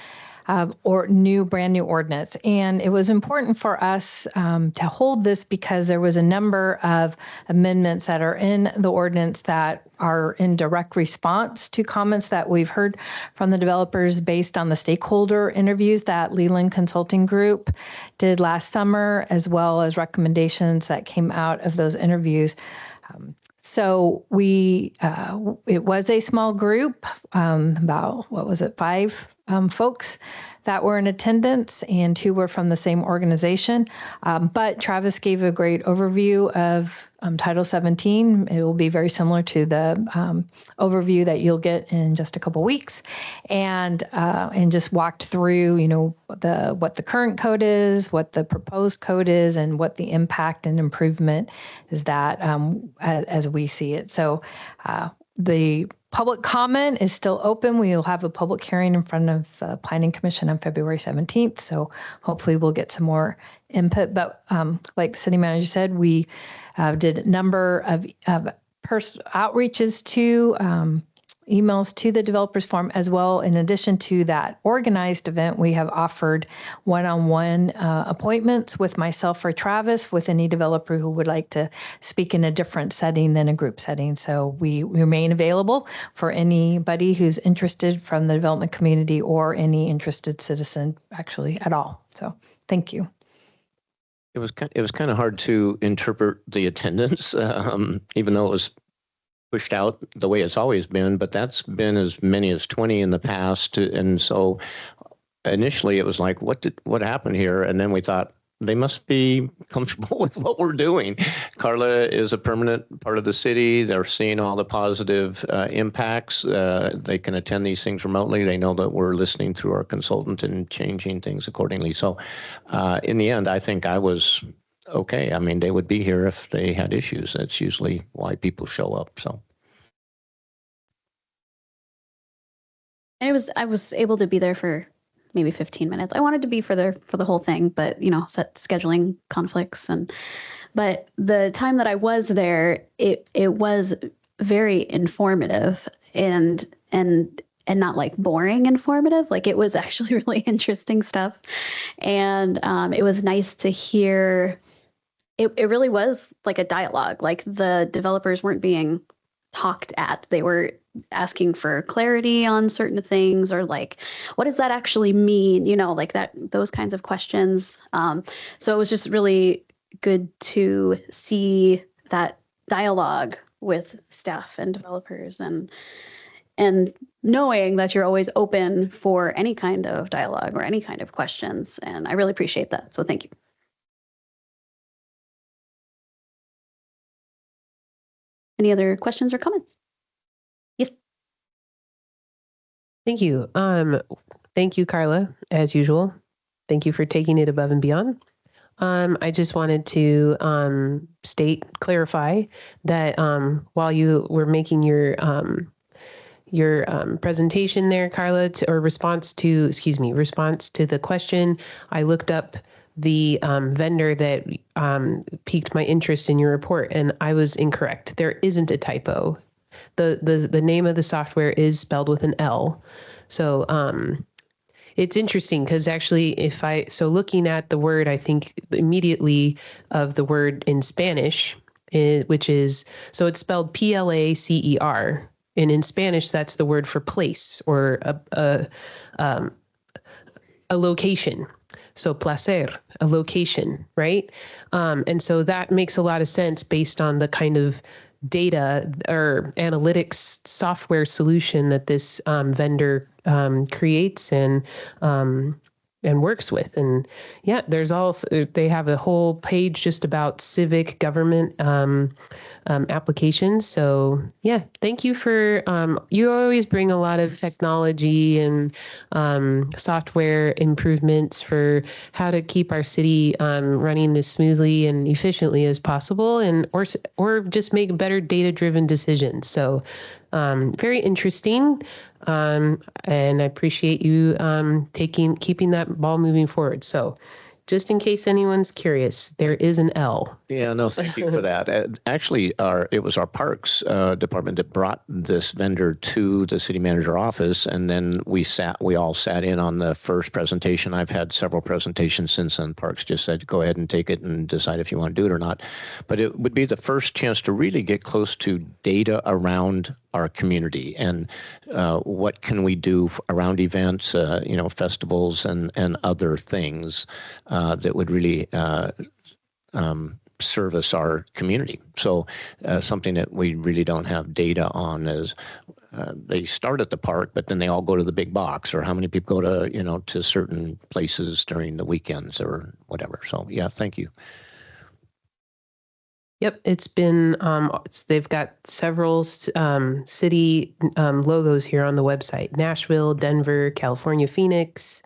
Or brand new ordinance. And it was important for us to hold this because there was a number of amendments that are in the ordinance that are in direct response to comments that we've heard from the developers based on the stakeholder interviews that Leland Consulting Group did last summer, as well as recommendations that came out of those interviews. So it was a small group, about, 5 folks that were in attendance, and 2 were from the same organization. But Travis gave a great overview of Title 17. It will be very similar to the overview that you'll get in just a couple weeks, and just walked through, what the current code is, what the proposed code is, and what the impact and improvement is that as we see it. So the public comment is still open. We will have a public hearing in front of the Planning Commission on February 17th. So hopefully we'll get some more input. But like the city manager said, we did a number of outreaches to emails to the developers forum as well. In addition to that organized event, we have offered one-on-one appointments with myself or Travis with any developer who would like to speak in a different setting than a group setting. So we remain available for anybody who's interested from the development community or any interested citizen actually at all. So thank you. It was kind of hard to interpret the attendance, even though it was pushed out the way it's always been, but that's been as many as 20 in the past. And so initially it was like, what happened here? And then we thought they must be comfortable with what we're doing. Carla is a permanent part of the city. They're seeing all the positive impacts. They can attend these things remotely. They know that we're listening through our consultant and changing things accordingly. So in the end, I think I was okay. I mean, they would be here if they had issues. That's usually why people show up. So I was able to be there for maybe 15 minutes. I wanted to be for the whole thing, but set scheduling conflicts but the time that I was there, it was very informative and not like boring informative. Like it was actually really interesting stuff. And it was nice to hear. It really was like a dialogue. Like the developers weren't being talked at. They were asking for clarity on certain things, or like, what does that actually mean? Like those kinds of questions. So it was just really good to see that dialogue with staff and developers, and knowing that you're always open for any kind of dialogue or any kind of questions. And I really appreciate that. So thank you. Any other questions or comments? Yes. Thank you. Thank you, Carla, as usual. Thank you for taking it above and beyond. I just wanted to clarify that while you were making your presentation there, Carla, response to the question, I looked up the vendor that piqued my interest in your report, and I was incorrect. There isn't a typo. The name of the software is spelled with an L. So it's interesting because actually looking at the word, I think immediately of the word in Spanish, which is, so it's spelled Placer. And in Spanish, that's the word for place or a location. So placer, a location, right? And so that makes a lot of sense based on the kind of data or analytics software solution that this vendor creates and works with. And yeah, they have a whole page just about civic government applications. So yeah, thank you for, you always bring a lot of technology and software improvements for how to keep our city running as smoothly and efficiently as possible, and or just make better data-driven decisions. So very interesting. And I appreciate you keeping that ball moving forward. So just in case anyone's curious, there is an L. Yeah, no, thank you for that. Actually, it was our Parks department that brought this vendor to the city manager office, and then we all sat in on the first presentation. I've had several presentations since then. Parks just said, go ahead and take it and decide if you want to do it or not. But it would be the first chance to really get close to data around our community and what can we do around events, festivals and other things that would really service our community. So something that we really don't have data on is they start at the park, but then they all go to the big box, or how many people go to, to certain places during the weekends or whatever. So yeah, thank you. Yep, it's been, they've got several city logos here on the website. Nashville, Denver, California, Phoenix,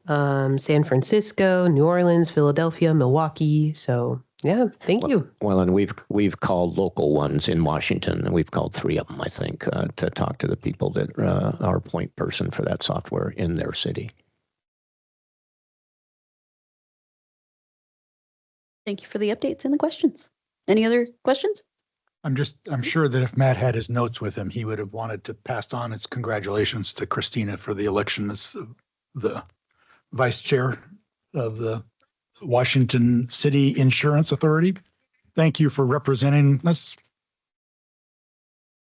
San Francisco, New Orleans, Philadelphia, Milwaukee. So yeah, thank you. Well, and we've called local ones in Washington, and we've called 3 of them, I think, to talk to the people that are point person for that software in their city. Thank you for the updates and the questions. Any other questions? I'm sure that if Matt had his notes with him, he would have wanted to pass on his congratulations to Christina for the election as the vice chair of the Washington City Insurance Authority. Thank you for representing us.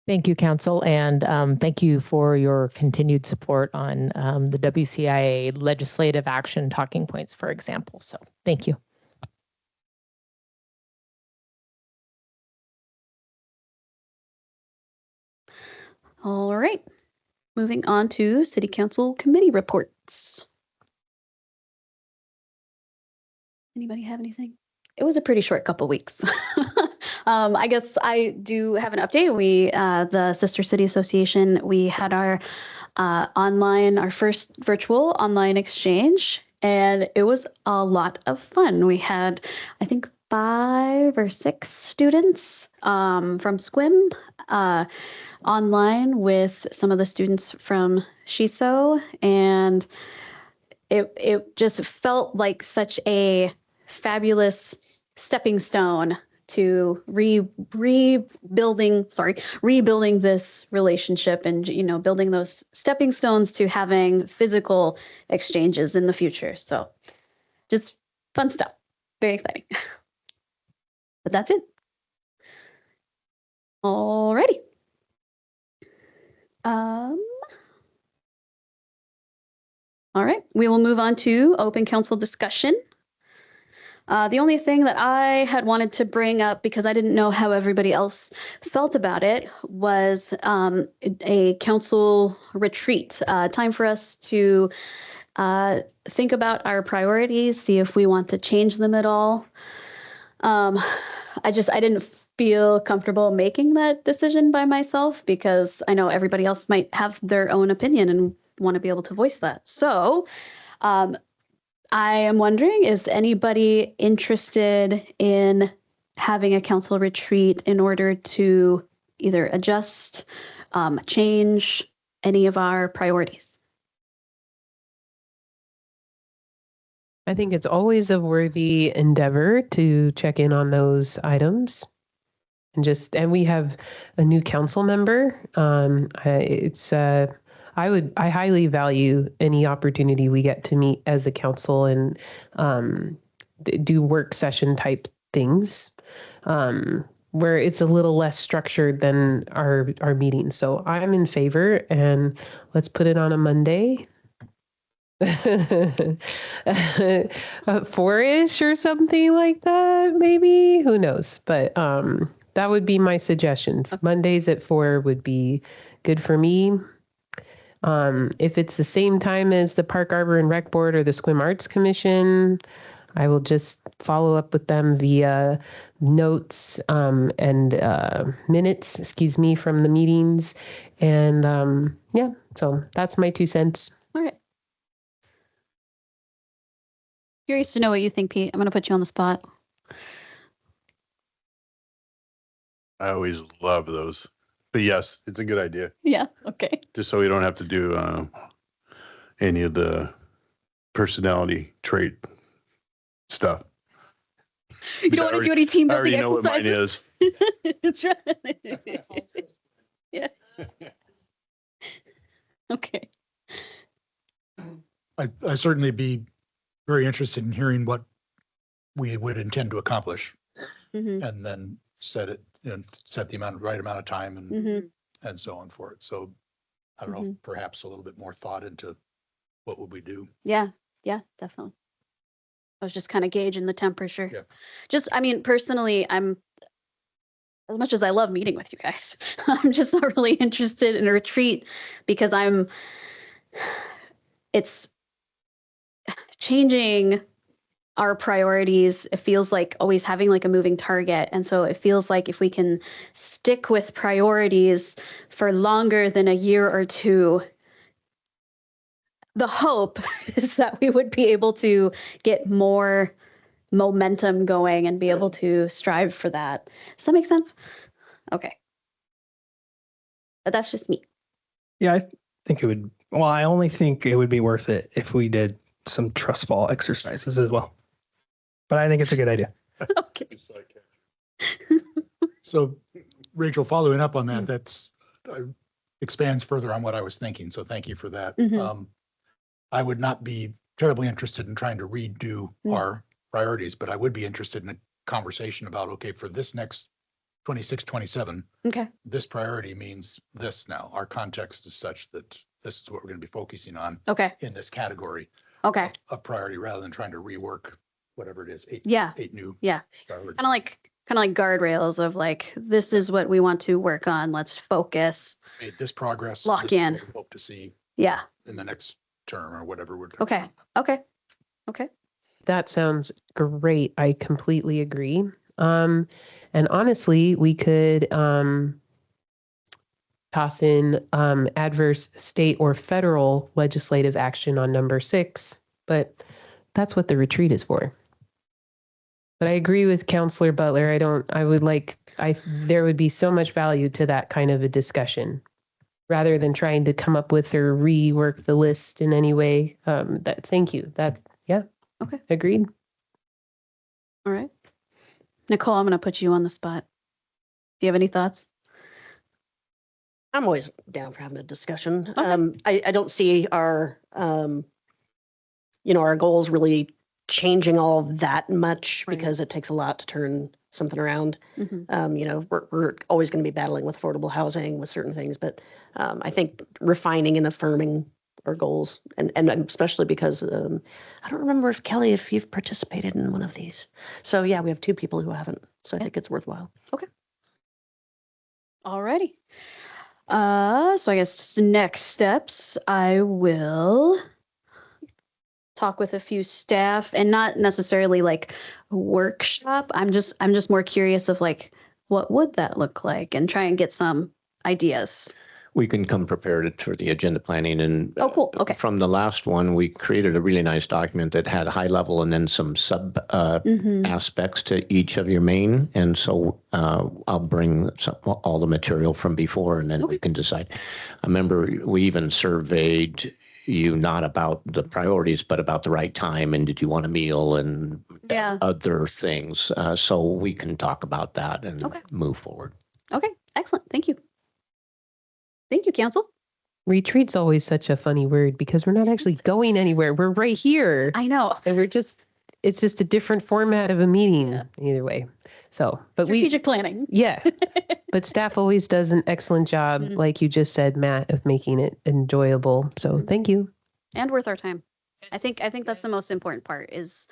Thank you, Council, and thank you for your continued support on the WCIA legislative action talking points, for example. So thank you. All right, moving on to City Council committee reports. Anybody have anything? It was a pretty short couple weeks. I guess I do have an update. We, the Sister City Association, we had our our first virtual online exchange, and it was a lot of fun. We had, I think, 5 or 6 students from SQUIM online with some of the students from SHISO, and it just felt like such a fabulous stepping stone to rebuilding this relationship, and building those stepping stones to having physical exchanges in the future. So just fun stuff, very exciting. But that's it. Alrighty. All right, we will move on to open council discussion. The only thing that I had wanted to bring up, because I didn't know how everybody else felt about it, was a council retreat. Time for us to think about our priorities, see if we want to change them at all. I didn't feel comfortable making that decision by myself, because I know everybody else might have their own opinion and want to be able to voice that. So I am wondering, is anybody interested in having a council retreat in order to either adjust, change any of our priorities? I think it's always a worthy endeavor to check in on those items. And we have a new council member. I highly value any opportunity we get to meet as a council and do work session type things, where it's a little less structured than our meetings. So I'm in favor, and let's put it on a Monday. 4-ish or something like that, maybe. Who knows? But that would be my suggestion. Mondays at 4 would be good for me. If it's the same time as the Park Arbor and Rec Board or the SQUIM Arts Commission, I will just follow up with them via notes and minutes, from the meetings. And yeah, so that's my 2 cents. All right. Curious to know what you think, Pete. I'm going to put you on the spot. I always love those. But yes, it's a good idea. Yeah, okay. Just so we don't have to do any of the personality trait stuff. You don't want to do any team building I already know what mine is. That's right. Yeah. Okay. I certainly be very interested in hearing what we would intend to accomplish, and then set the right amount of time and so on for it. So I don't know, perhaps a little bit more thought into what would we do. Yeah, definitely. I was just kind of gauging the temperature. Yeah. Personally, as much as I love meeting with you guys, I'm just not really interested in a retreat, because it's changing our priorities. It feels like always having like a moving target. And so it feels like if we can stick with priorities for longer than a year or 2, the hope is that we would be able to get more momentum going and be able to strive for that. Does that make sense? Okay. But that's just me. Yeah, I think it would. Well, I only think it would be worth it if we did some trust fall exercises as well. But I think it's a good idea. Okay. So Rachel, following up on that, Mm. that's expands further on what I was thinking. So thank you for that. Mhm. I would not be terribly interested in trying to redo Mm. our priorities, but I would be interested in a conversation about, okay, for this next 26, 27, Okay. this priority means this now. Our context is such that this is what we're going to be focusing on Okay. in this category Okay. of priority rather than trying to rework whatever it is, Yeah. eight new Yeah. priorities. Kind of like guardrails of like, this is what we want to work on. Let's focus. Made this progress. Lock this is in. what we hope to see Yeah. in the next term or whatever we're. Okay. Okay. Okay. That sounds great. I completely agree. And honestly, we could toss in adverse state or federal legislative action on number 6, but that's what the retreat is for. But I agree with Counselor Butler. There would be so much value to that kind of a discussion rather than trying to come up with or rework the list in any way. Thank you. Yeah. Okay. Agreed. All right. Nicole, I'm going to put you on the spot. Do you have any thoughts? I'm always down for having a discussion. Okay. I don't see our, our goals really changing all that much Right. because it takes a lot to turn something around. Mhm. We're always going to be battling with affordable housing with certain things, but I think refining and affirming our goals, and especially because I don't remember if Kelly, if you've participated in one of these. So yeah, we have 2 people who haven't. So I think it's worthwhile. Okay. All righty. So I guess next steps, I will talk with a few staff and not necessarily like workshop. I'm just more curious of like, what would that look like and try and get some ideas. We can come prepared for the agenda planning and. Oh, cool. Okay. From the last one, we created a really nice document that had high level and then some sub aspects to each of your main. And so I'll bring all the material from before and then we can decide. I remember we even surveyed you not about the priorities, but about the right time and did you want a meal and other things. So we can talk about that and move forward. Okay. Excellent. Thank you. Thank you, Council. Retreat's always such a funny word because we're not actually going anywhere. We're right here. I know. And it's just a different format of a meeting either way. So, but strategic planning. Yeah. But staff always does an excellent job, like you just said, Matt, of making it enjoyable. So thank you. And worth our time. I think that's the most important part is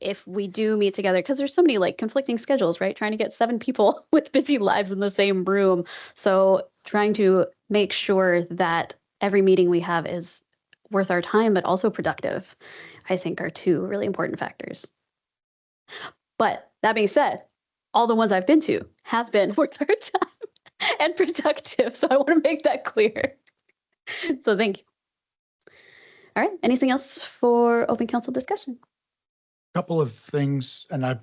if we do meet together, because there's so many like conflicting schedules, right? Trying to get 7 people with busy lives in the same room. So trying to make sure that every meeting we have is worth our time, but also productive, I think are 2 really important factors. But that being said, all the ones I've been to have been worth our time and productive. So I want to make that clear. So thank you. All right. Anything else for open council discussion? Couple of things, and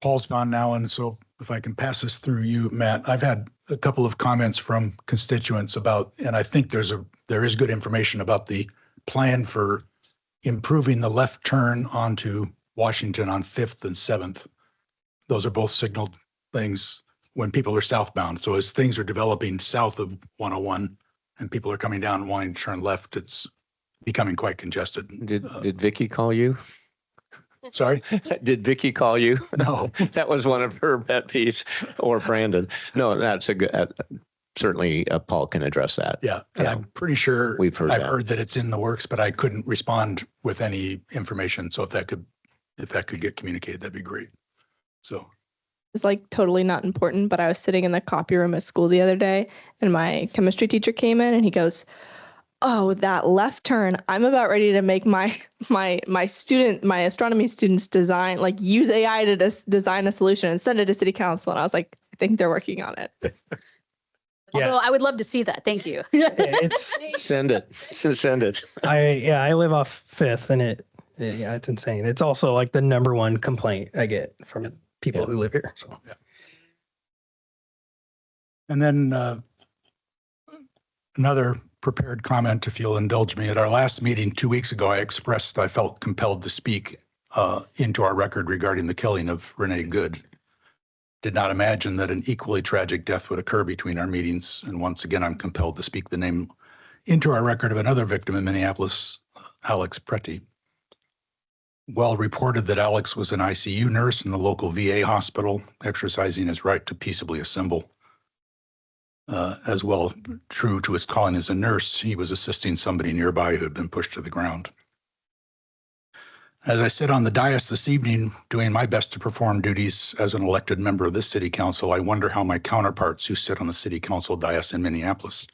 Paul's gone now, and so if I can pass this through you, Matt, I've had a couple of comments from constituents about, and I think there is good information about the plan for improving the left turn onto Washington on 5th and 7th. Those are both signaled things when people are southbound. So as things are developing south of 101 and people are coming down and wanting to turn left, it's becoming quite congested. Did Vicky call you? Sorry? Did Vicky call you? No. That was one of her pet peeves, or Brandon. No, that's a good, certainly Paul can address that. Yeah. And I'm pretty sure I've heard that it's in the works, but I couldn't respond with any information. So if that could get communicated, that'd be great. So. It's like totally not important, but I was sitting in the copy room at school the other day and my chemistry teacher came in and he goes, "Oh, that left turn, I'm about ready to make my astronomy students design, like use AI to design a solution and send it to city council." And I was like, I think they're working on it. Although I would love to see that. Thank you. Send it. I live off 5th and it's insane. It's also like the #1 complaint I get from people who live here. So And then another prepared comment, if you'll indulge me. At our last meeting 2 weeks ago, I felt compelled to speak into our record regarding the killing of Renee Good. did not imagine that an equally tragic death would occur between our meetings. And once again, I'm compelled to speak the name into our record of another victim in Minneapolis, Alex Pretty. Well reported that Alex was an ICU nurse in the local VA hospital, exercising his right to peaceably assemble. As well, true to his calling as a nurse, he was assisting somebody nearby who had been pushed to the ground. As I sit on the dais this evening, doing my best to perform duties as an elected member of this city council, I wonder how my counterparts who sit on the city council dais in Minneapolis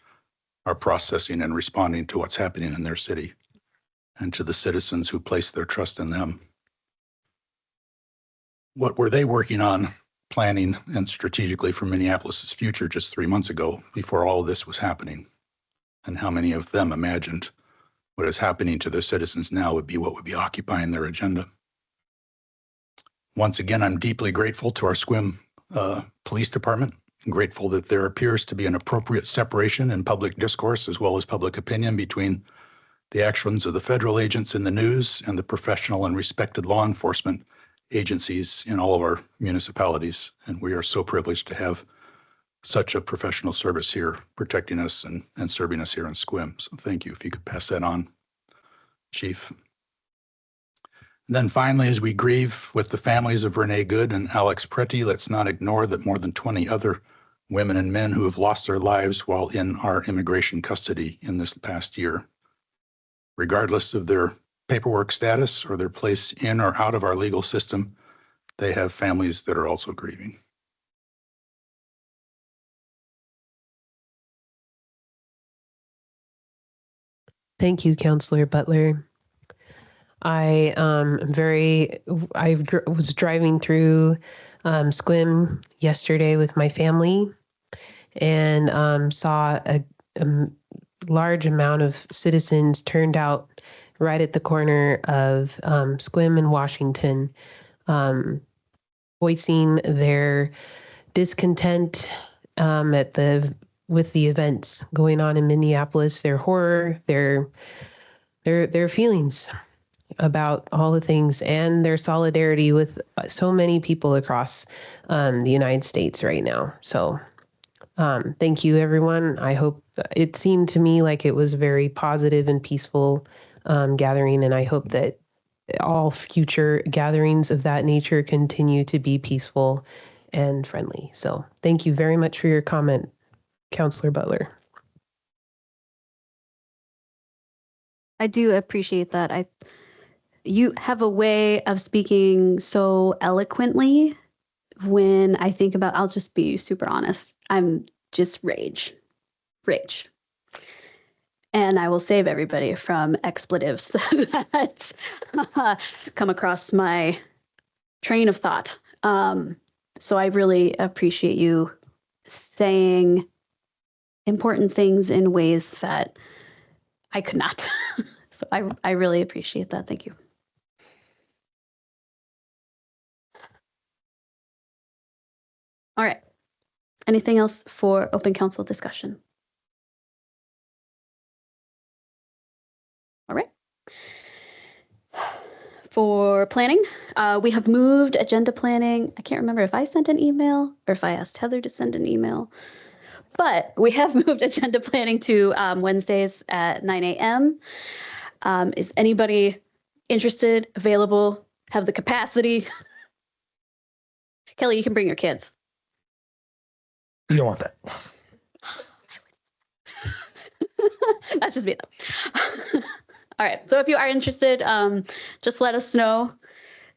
are processing and responding to what's happening in their city and to the citizens who place their trust in them. What were they working on, planning, and strategically for Minneapolis's future just 3 months ago before all of this was happening? And how many of them imagined what is happening to their citizens now would be what would be occupying their agenda? Once again, I'm deeply grateful to our Sequim Police Department. I'm grateful that there appears to be an appropriate separation in public discourse as well as public opinion between the actions of the federal agents in the news and the professional and respected law enforcement agencies in all of our municipalities. And we are so privileged to have such a professional service here, protecting us and serving us here in Sequim. So thank you. If you could pass that on, Chief. And then finally, as we grieve with the families of Renee Good and Alex Pretty, let's not ignore that more than 20 other women and men who have lost their lives while in our immigration custody in this past year. Regardless of their paperwork status or their place in or out of our legal system, they have families that are also grieving. Thank you, Councillor Butler. I was driving through Sequim yesterday with my family and saw a large amount of citizens turned out right at the corner of Sequim and Washington, voicing their discontent with the events going on in Minneapolis, their horror, their feelings about all the things, and their solidarity with so many people across the United States right now. So thank you, everyone. I hope it seemed to me like it was a very positive and peaceful gathering, and I hope that all future gatherings of that nature continue to be peaceful and friendly. So thank you very much for your comment, Councillor Butler. I do appreciate that. You have a way of speaking so eloquently. When I think about, I'll just be super honest, I'm just rage. And I will save everybody from expletives that come across my train of thought. So I really appreciate you saying important things in ways that I could not. So I really appreciate that. Thank you. All right. Anything else for open council discussion? All right. For planning, we have moved agenda planning. I can't remember if I sent an email or if I asked Heather to send an email, but we have moved agenda planning to Wednesdays at 9 a.m. Is anybody interested, available, have the capacity? Kelly, you can bring your kids. You don't want that. That's just me though. All right, so if you are interested, just let us know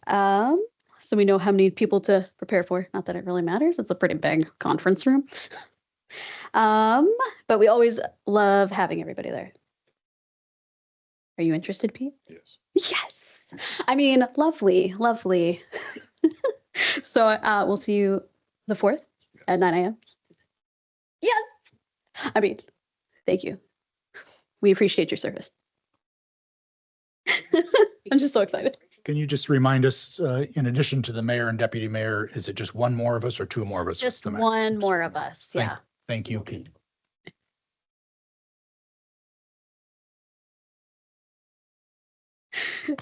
so we know how many people to prepare for. Not that it really matters. It's a pretty big conference room. But we always love having everybody there. Are you interested, Pete? Yes. Yes. I mean, lovely. So we'll see you the 4th at 9 a.m. Yes. I mean, thank you. We appreciate your service. I'm just so excited. Can you just remind us, in addition to the mayor and deputy mayor, is it just one more of us or two more of us? Just one more of us. Yeah. Thank you, Pete.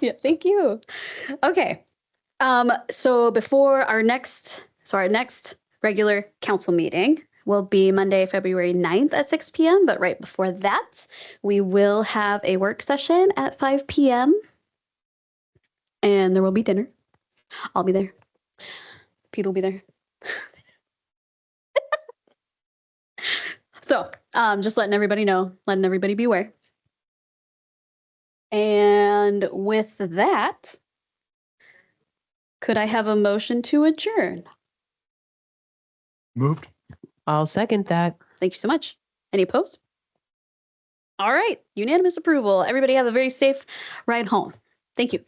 Yeah, thank you. Okay. So before our next So our next regular council meeting will be Monday, February 9th at 6 p.m. But right before that, we will have a work session at 5 p.m. And there will be dinner. I'll be there. Pete will be there. So just letting everybody know, letting everybody be aware. And with that, could I have a motion to adjourn? Moved. I'll second that. Thank you so much. Any opposed? All right, unanimous approval. Everybody have a very safe ride home. Thank you.